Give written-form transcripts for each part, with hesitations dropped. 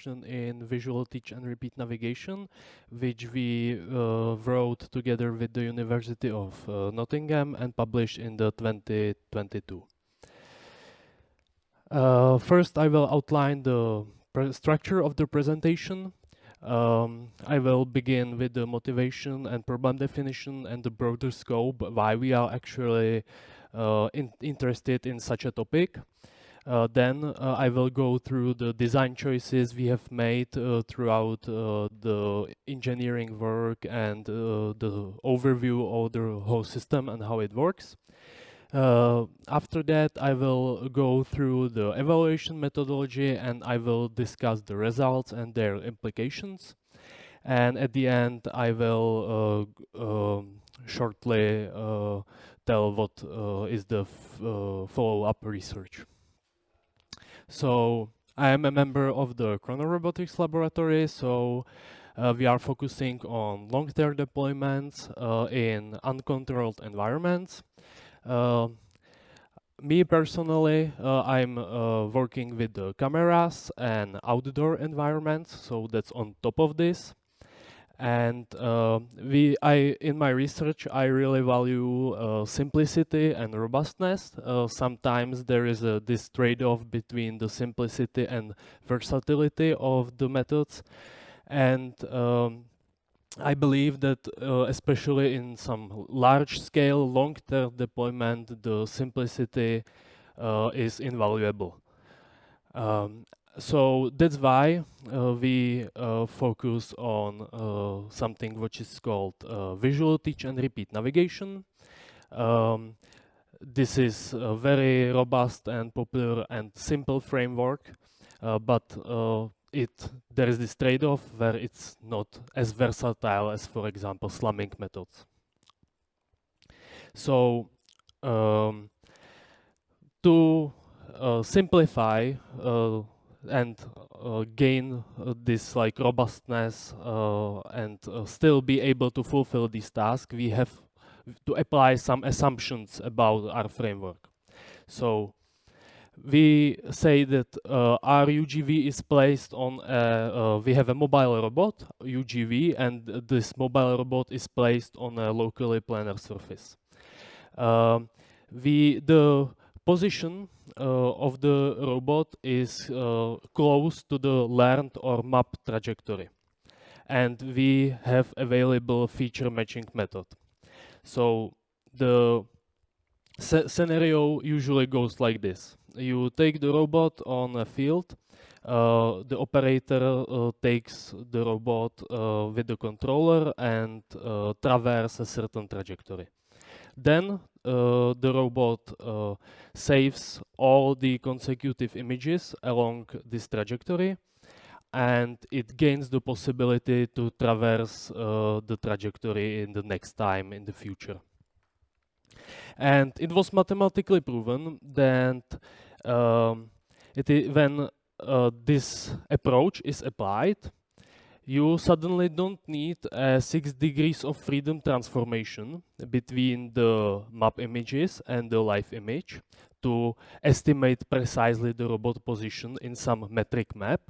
documentation in visual teach and repeat navigation, which we wrote together with the University of Nottingham and published in the 2022. First, I will outline the structure of the presentation. I will begin with the motivation and problem definition and the broader scope, why we are actually interested in such a topic. Then I will go through the design choices we have made throughout the engineering work and the overview of the whole system and how it works. After that, I will go through the evaluation methodology and I will discuss the results and their implications. And at the end, I will shortly tell what is the follow-up research. So I am a member of the Chronorobotics Laboratory, so we are focusing on long-term deployments in uncontrolled environments. Me personally, I'm working with the cameras and outdoor environments, so that's on top of this. And in my research, I really value simplicity and robustness. Sometimes there is this trade-off between the simplicity and versatility of the methods. And I believe that especially in some large-scale, long-term deployment, the simplicity is invaluable. So that's why we focus on something which is called visual teach and repeat navigation. This is a very robust and popular and simple framework, but there is this trade-off where it's not as versatile as, for example, slumming methods. So to simplify and gain this like robustness and still be able to fulfill these tasks, we have to apply some assumptions about our framework. So we say that our UGV is placed on we have a mobile robot, UGV, and this mobile robot is placed on a locally planar surface. The position of the robot is close to the learned or mapped trajectory. And we have available feature matching method. So the scenario usually goes like this. You take the robot on a field, the operator takes the robot with the controller and traverses a certain trajectory. Then the robot saves all the consecutive images along this trajectory, and it gains the possibility to traverse the trajectory in the next time in the future. And it was mathematically proven that when this approach is applied, you suddenly don't need 6 degrees of freedom transformation between the map images and the live image to estimate precisely the robot position in some metric map.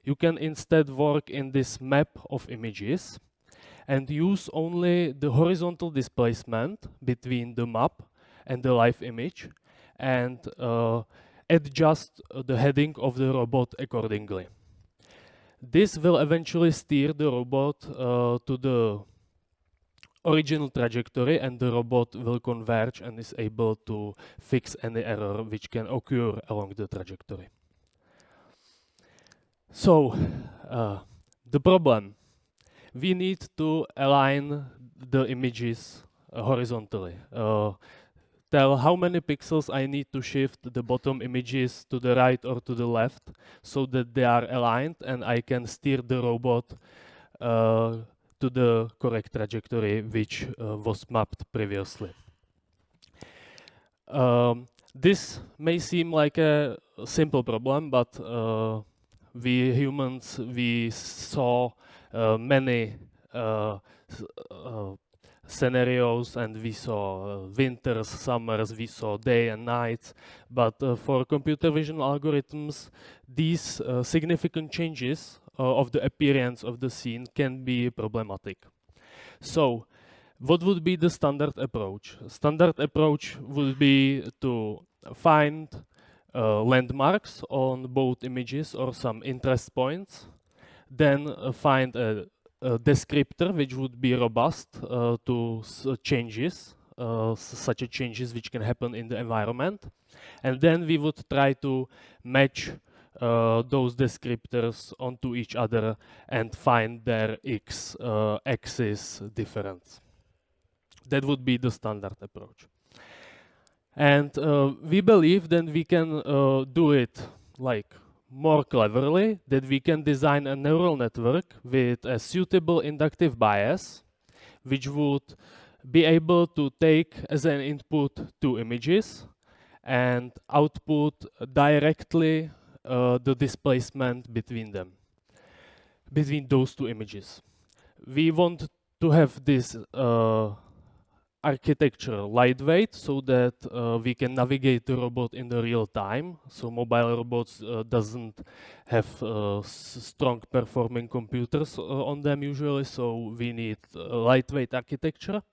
You can instead work in this map of images and use only the horizontal displacement between the map and the live image and adjust the heading of the robot accordingly. This will eventually steer the robot to the original trajectory, and the robot will converge and is able to fix any error which can occur along the trajectory. So, the problem. We need to align the images horizontally. Tell how many pixels I need to shift the bottom images to the right or to the left so that they are aligned and I can steer the robot to the correct trajectory which was mapped previously. This may seem like a simple problem, but we humans, we saw many scenarios, and we saw winters, summers, we saw day and nights. But for computer vision algorithms, these significant changes of the appearance of the scene can be problematic. So, what would be the standard approach? Standard approach would be to find landmarks on both images or some interest points, then find a descriptor which would be robust to changes, such as changes which can happen in the environment. And then we would try to match those descriptors onto each other and find their x-axis difference. That would be the standard approach. And we believe that we can do it like more cleverly, that we can design a neural network with a suitable inductive bias, which would be able to take as an input two images and output directly the displacement between them, between those two images. We want to have this architecture lightweight so that we can navigate the robot in the real time. So mobile robots doesn't have strong performing computers on them usually, so we need lightweight architecture.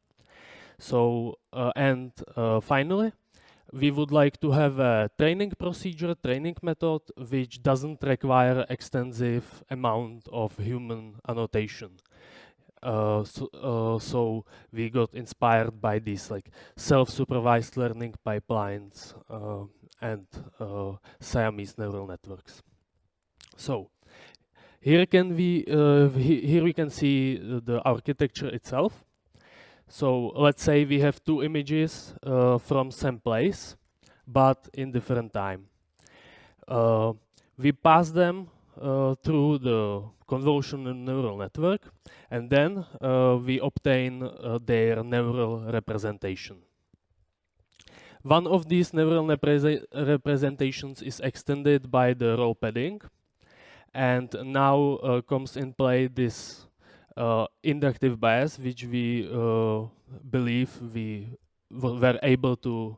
So and finally, we would like to have a training procedure, training method, which doesn't require extensive amount of human annotation. So we got inspired by these like self-supervised learning pipelines and Siamese neural networks. So here we can see the architecture itself. So let's say we have two images from same place, but in different time. We pass them through the convolutional neural network, and then we obtain their neural representation. One of these neural representations is extended by the role padding, and now comes in play this inductive bias, which we believe we were able to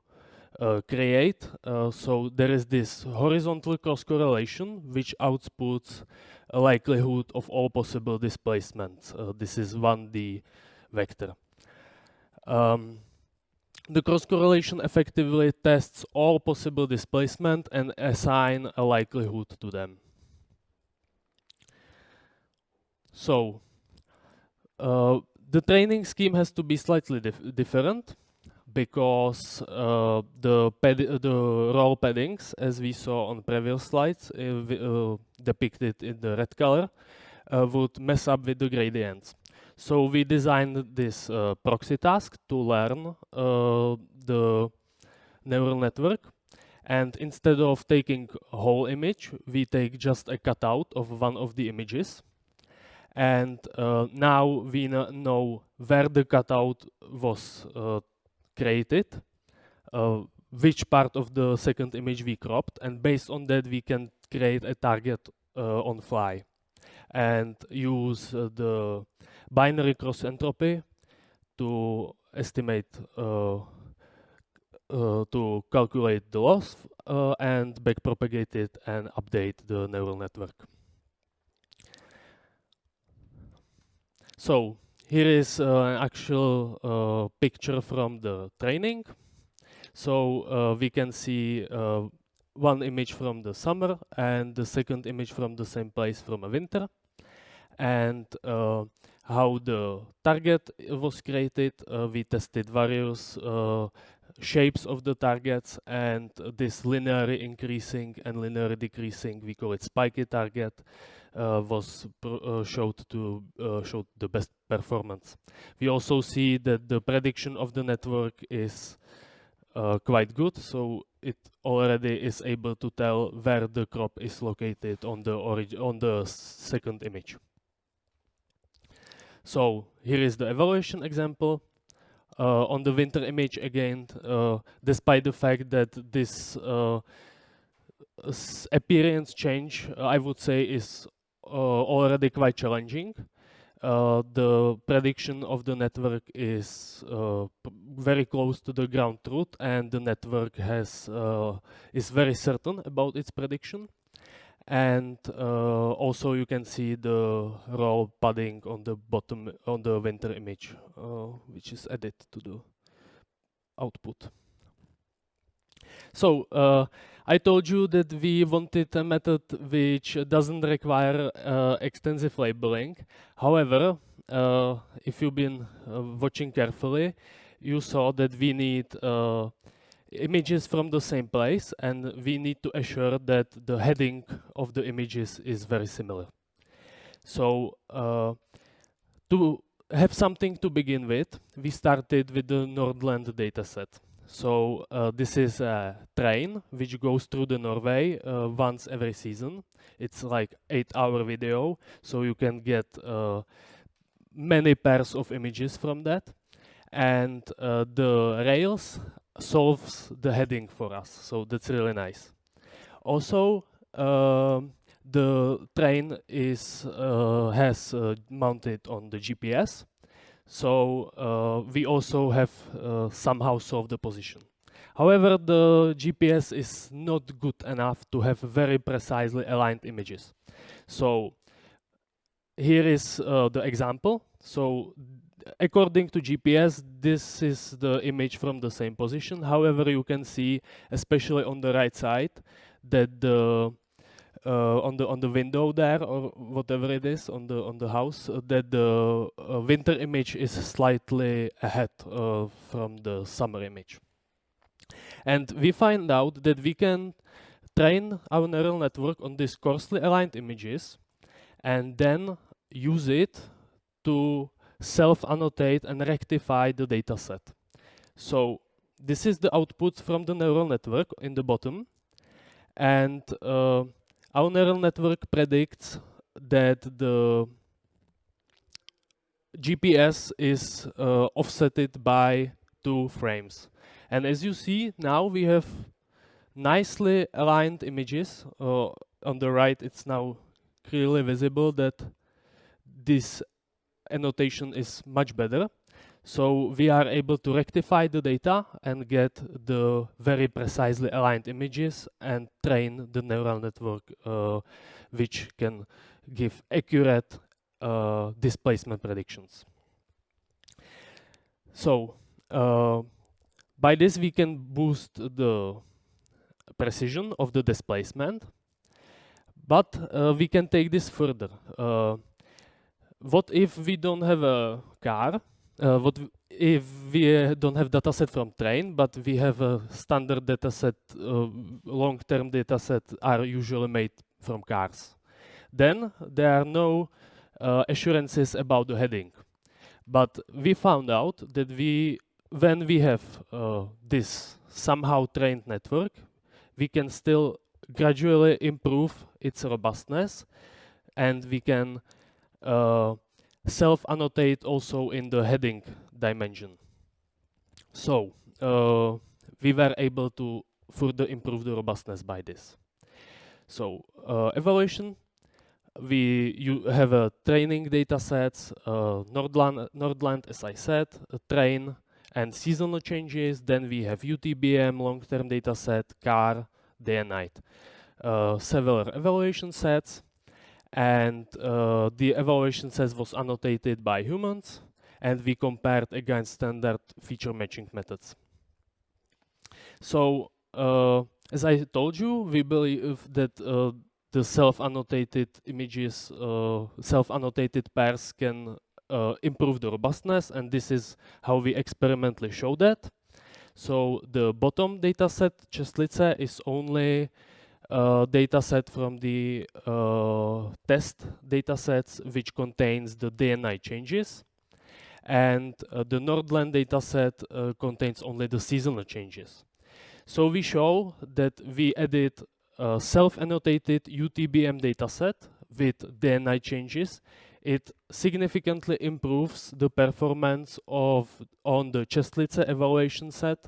create. So there is this horizontal cross correlation which outputs a likelihood of all possible displacements. This is 1D vector. The cross correlation effectively tests all possible displacement and assign a likelihood to them. So the training scheme has to be slightly different, because the role paddings, as we saw on previous slides, depicted in the red color, would mess up with the gradients. So we designed this proxy task to learn the neural network, and instead of taking a whole image, we take just a cutout of one of the images. And now we know where the cutout was created, which part of the second image we cropped, and based on that we can create a target on fly and use the binary cross entropy to estimate to calculate the loss and backpropagate it and update the neural network. So here is an actual picture from the training. So we can see one image from the summer and the second image from the same place from a winter, and how the target was created. We tested various shapes of the targets, and this linearly increasing and linearly decreasing, we call it spiky target, was showed the best performance. We also see that the prediction of the network is quite good, so it already is able to tell where the crop is located on the second image. So here is the evaluation example. On the winter image again, despite the fact that this appearance change, I would say, is already quite challenging. the prediction of the network is very close to the ground truth, and the network is very certain about its prediction. And also you can see the raw padding on the bottom on the winter image, which is added to the output. So I told you that we wanted a method which doesn't require extensive labeling. However, if you've been watching carefully, you saw that we need images from the same place, and we need to assure that the heading of the images is very similar. So to have something to begin with, we started with the Nordland dataset. So this is a train which goes through the Norway once every season. It's like 8-hour video, so you can get many pairs of images from that. And the Rails solves the heading for us, so that's really nice. Also, the train is has mounted on the GPS, so we also have somehow solved the position. However, the GPS is not good enough to have very precisely aligned images. So here is the example. So according to GPS, this is the image from the same position. However, you can see, especially on the right side, that the on the window there, or whatever it is on the house, that the winter image is slightly ahead from the summer image. And we find out that we can train our neural network on these coarsely aligned images, and then use it to self-annotate and rectify the data set. So this is the output from the neural network in the bottom, and our neural network predicts that the GPS is offsetted by 2 frames. And as you see, now we have nicely aligned images. On the right, it's now clearly visible that this annotation is much better. So we are able to rectify the data and get the very precisely aligned images and train the neural network, which can give accurate displacement predictions. So by this we can boost the precision of the displacement, but we can take this further. What if we don't have a car? What if we don't have dataset from train, but we have a standard dataset, long-term dataset are usually made from cars? Then there are no assurances about the heading. But we found out that when we have this somehow trained network, we can still gradually improve its robustness, and we can self-annotate also in the heading dimension. So we were able to further improve the robustness by this. So evaluation, you have a training data sets, Nordland, as I said, a train and seasonal changes. Then we have UTBM, long-term data set, car, day and night. Several evaluation sets, and the evaluation set was annotated by humans, and we compared against standard feature matching methods. So as I told you, we believe that the self-annotated images, self-annotated pairs can improve the robustness, and this is how we experimentally show that. So the bottom dataset, Čestlice, is only dataset from the test datasets which contains the day and night changes, and the Nordland dataset contains only the seasonal changes. So we show that we added a self-annotated UTBM dataset with day and night changes. It significantly improves the performance on the Čestlice evaluation set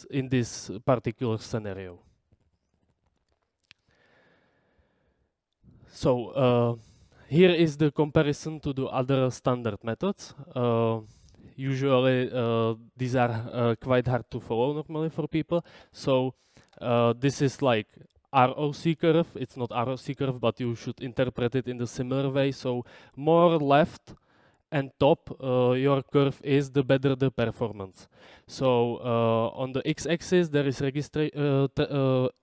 in this particular scenario. So Here is the comparison to the other standard methods. Usually, these are quite hard to follow normally for people. So this is like ROC curve. It's not ROC curve, but you should interpret it in the similar way. So more left and top your curve is, the better the performance. So on the x-axis there is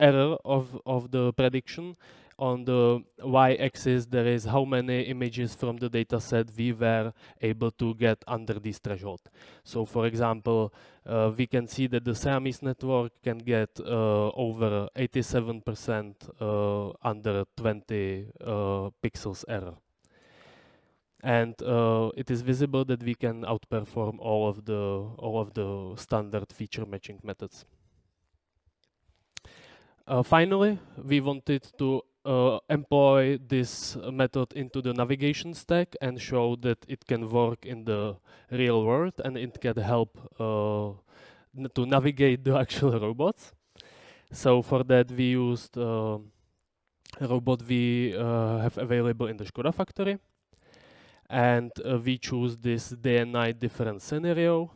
error of the prediction. On the y-axis there is how many images from the data set we were able to get under this threshold. So for example, we can see that the Siamese network can get over 87% under 20 pixels error. And it is visible that we can outperform all of the standard feature matching methods. Finally, we wanted to employ this method into the navigation stack and show that it can work in the real world and it can help to navigate the actual robots. So for that we used a robot we have available in the Škoda factory. And we choose this day and night different scenario,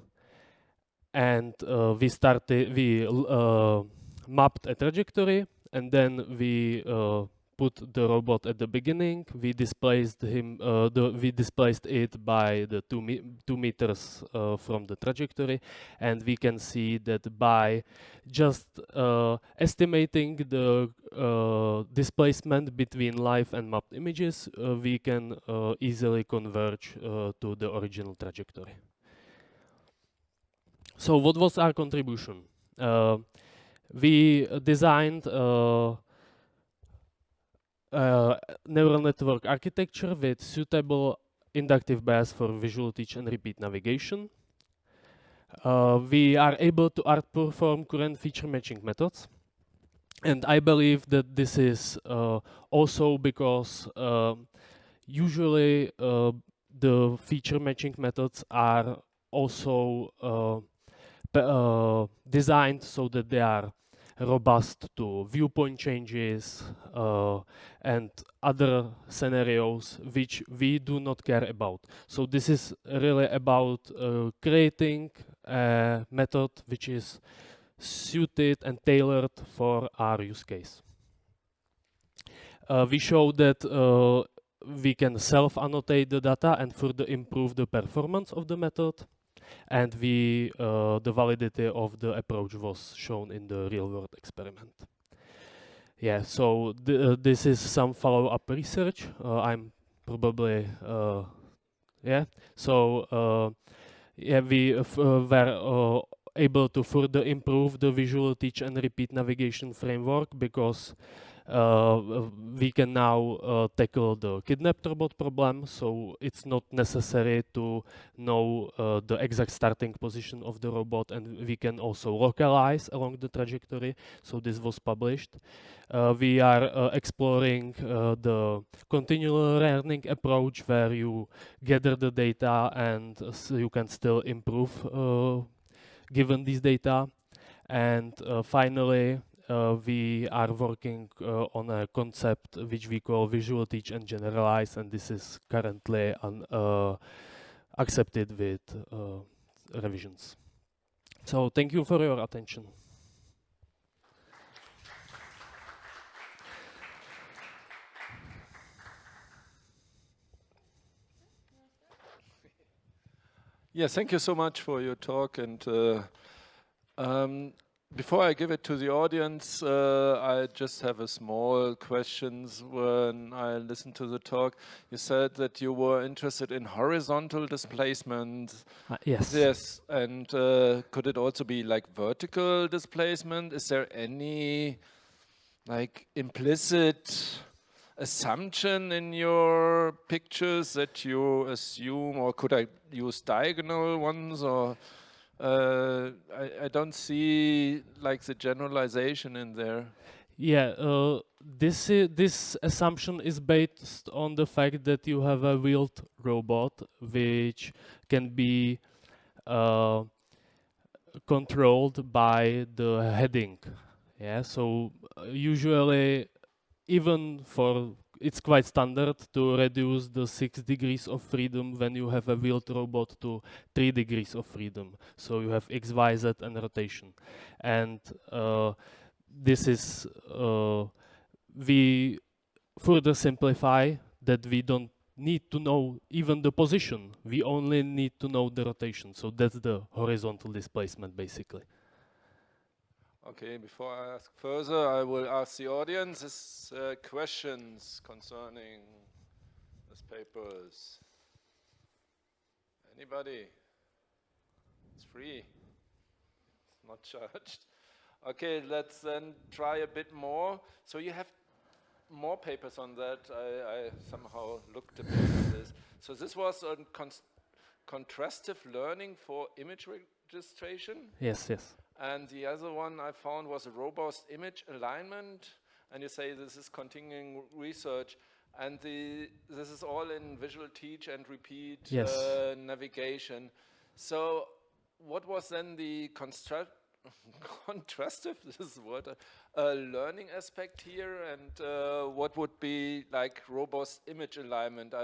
and we mapped a trajectory, and then we put the robot at the beginning. We displaced it by the 2 meters from the trajectory, and we can see that by just estimating the displacement between live and mapped images, we can easily converge to the original trajectory. So what was our contribution? We designed neural network architecture with suitable inductive bias for visual teach and repeat navigation. We are able to outperform current feature matching methods. And I believe that this is also because usually the feature matching methods are also designed so that they are robust to viewpoint changes and other scenarios which we do not care about. So this is really about creating a method which is suited and tailored for our use case. We show that we can self-annotate the data and further improve the performance of the method. And the validity of the approach was shown in the real-world experiment. Yeah, so this is some follow-up research. I'm probably, yeah. So, yeah, we were able to further improve the visual teach and repeat navigation framework because we can now tackle the kidnapped robot problem, so it's not necessary to know the exact starting position of the robot, and we can also localize along the trajectory, so this was published. We are exploring the continual learning approach where you gather the data and so you can still improve given these data. And finally, we are working on a concept which we call visual teach and generalize, and this is currently accepted with revisions. So thank you for your attention. Yes, thank you so much for your talk. And before I give it to the audience, I just have a small questions. When I listened to the talk, you said that you were interested in horizontal displacement. Yes. Yes, and could it also be like vertical displacement? Is there any like implicit assumption in your pictures that you assume, or could I use diagonal ones, or I don't see like the generalization in there. Yeah, this assumption is based on the fact that you have a wheeled robot which can be controlled by the heading. Yeah, so usually even for it's quite standard to reduce the 6 degrees of freedom when you have a wheeled robot to 3 degrees of freedom. So you have X, Y, Z and rotation. And this is, we further simplify that we don't need to know even the position. We only need to know the rotation. So that's the horizontal displacement basically. Okay, before I ask further, I will ask the audience questions concerning these papers. Anybody? It's free. It's not charged. Okay, let's then try a bit more. So you have more papers on that. I somehow looked a bit at this. So this was on contrastive learning for image registration. Yes, yes. And the other one I found was a robust image alignment. And you say this is continuing research. And this is all in visual teach and repeat navigation. So what was then the contrastive, this is what, learning aspect here, and what would be like robust image alignment,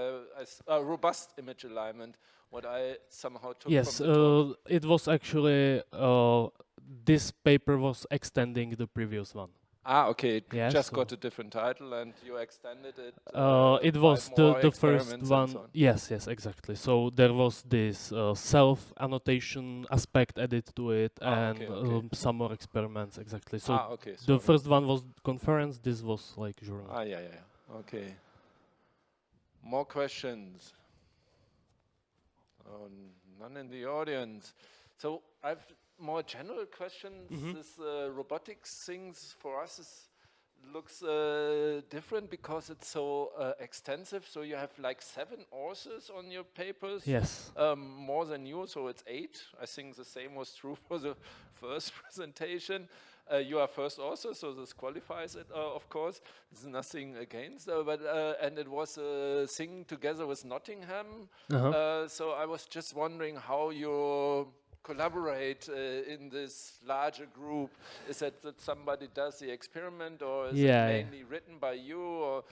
robust image alignment, what I somehow took from the talk? It was actually, this paper was extending the previous one. Ah, okay, it Yeah, just so got a different title and you extended it. It was the first one. So on. Yes, yes, exactly. So there was this self-annotation aspect added to it, and some more experiments, exactly. So the first one was conference, this was like journal. Ah, yeah. Okay. More questions? None in the audience. So I've more general questions. This robotics things for us looks different because it's so extensive. So you have like 7 authors on your papers. Yes. More than you, so it's 8. I think the same was true for the first presentation. You are first author, so this qualifies it, of course. There's nothing against, but and it was a thing together with Nottingham. So I was just wondering how you collaborate in this larger group. Is that somebody does the experiment, or is it mainly written by you? Or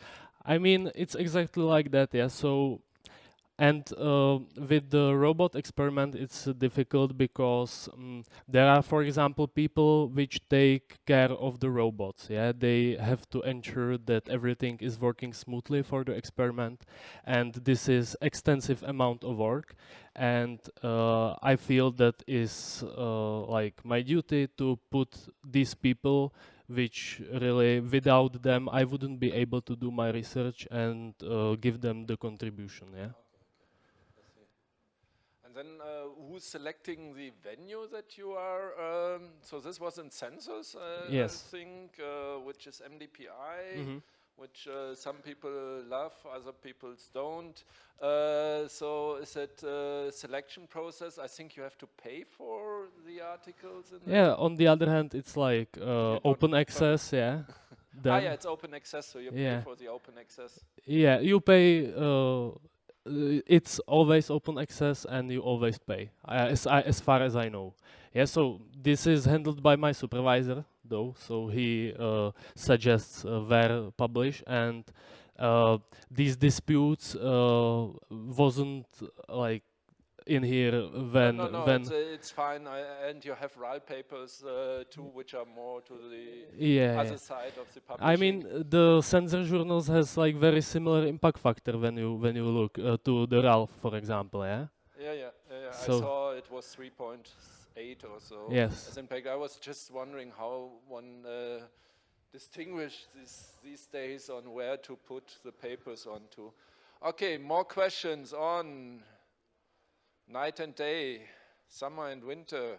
I mean, it's exactly like that, yeah. So, and with the robot experiment, it's difficult because there are, for example, people which take care of the robots. Yeah, they have to ensure that everything is working smoothly for the experiment, and this is extensive amount of work. And I feel that is like my duty to put these people, which really without them I wouldn't be able to do my research and give them the contribution. Yeah. And then who's selecting the venue that you are? So this was in Census, I think, which is MDPI, which some people love, other people don't. So is it a selection process? I think you have to pay for the articles. On the other hand, it's like open access. Yeah. Yeah, it's open access, so you pay for the open access. Yeah, you pay. It's always open access, and you always pay, as far as I know. Yeah, so this is handled by my supervisor, though. So he suggests where publish, and these disputes wasn't like in here when it's fine, and you have RAL papers too, which are more to the other side of the publishing. I mean, the censor journals has like very similar impact factor when you look to the RAL, for example. Yeah. So I saw it was 3.8 or so. Yes. As impact. I was just wondering how one distinguish these days on where to put the papers onto. Okay, more questions on night and day, summer and winter.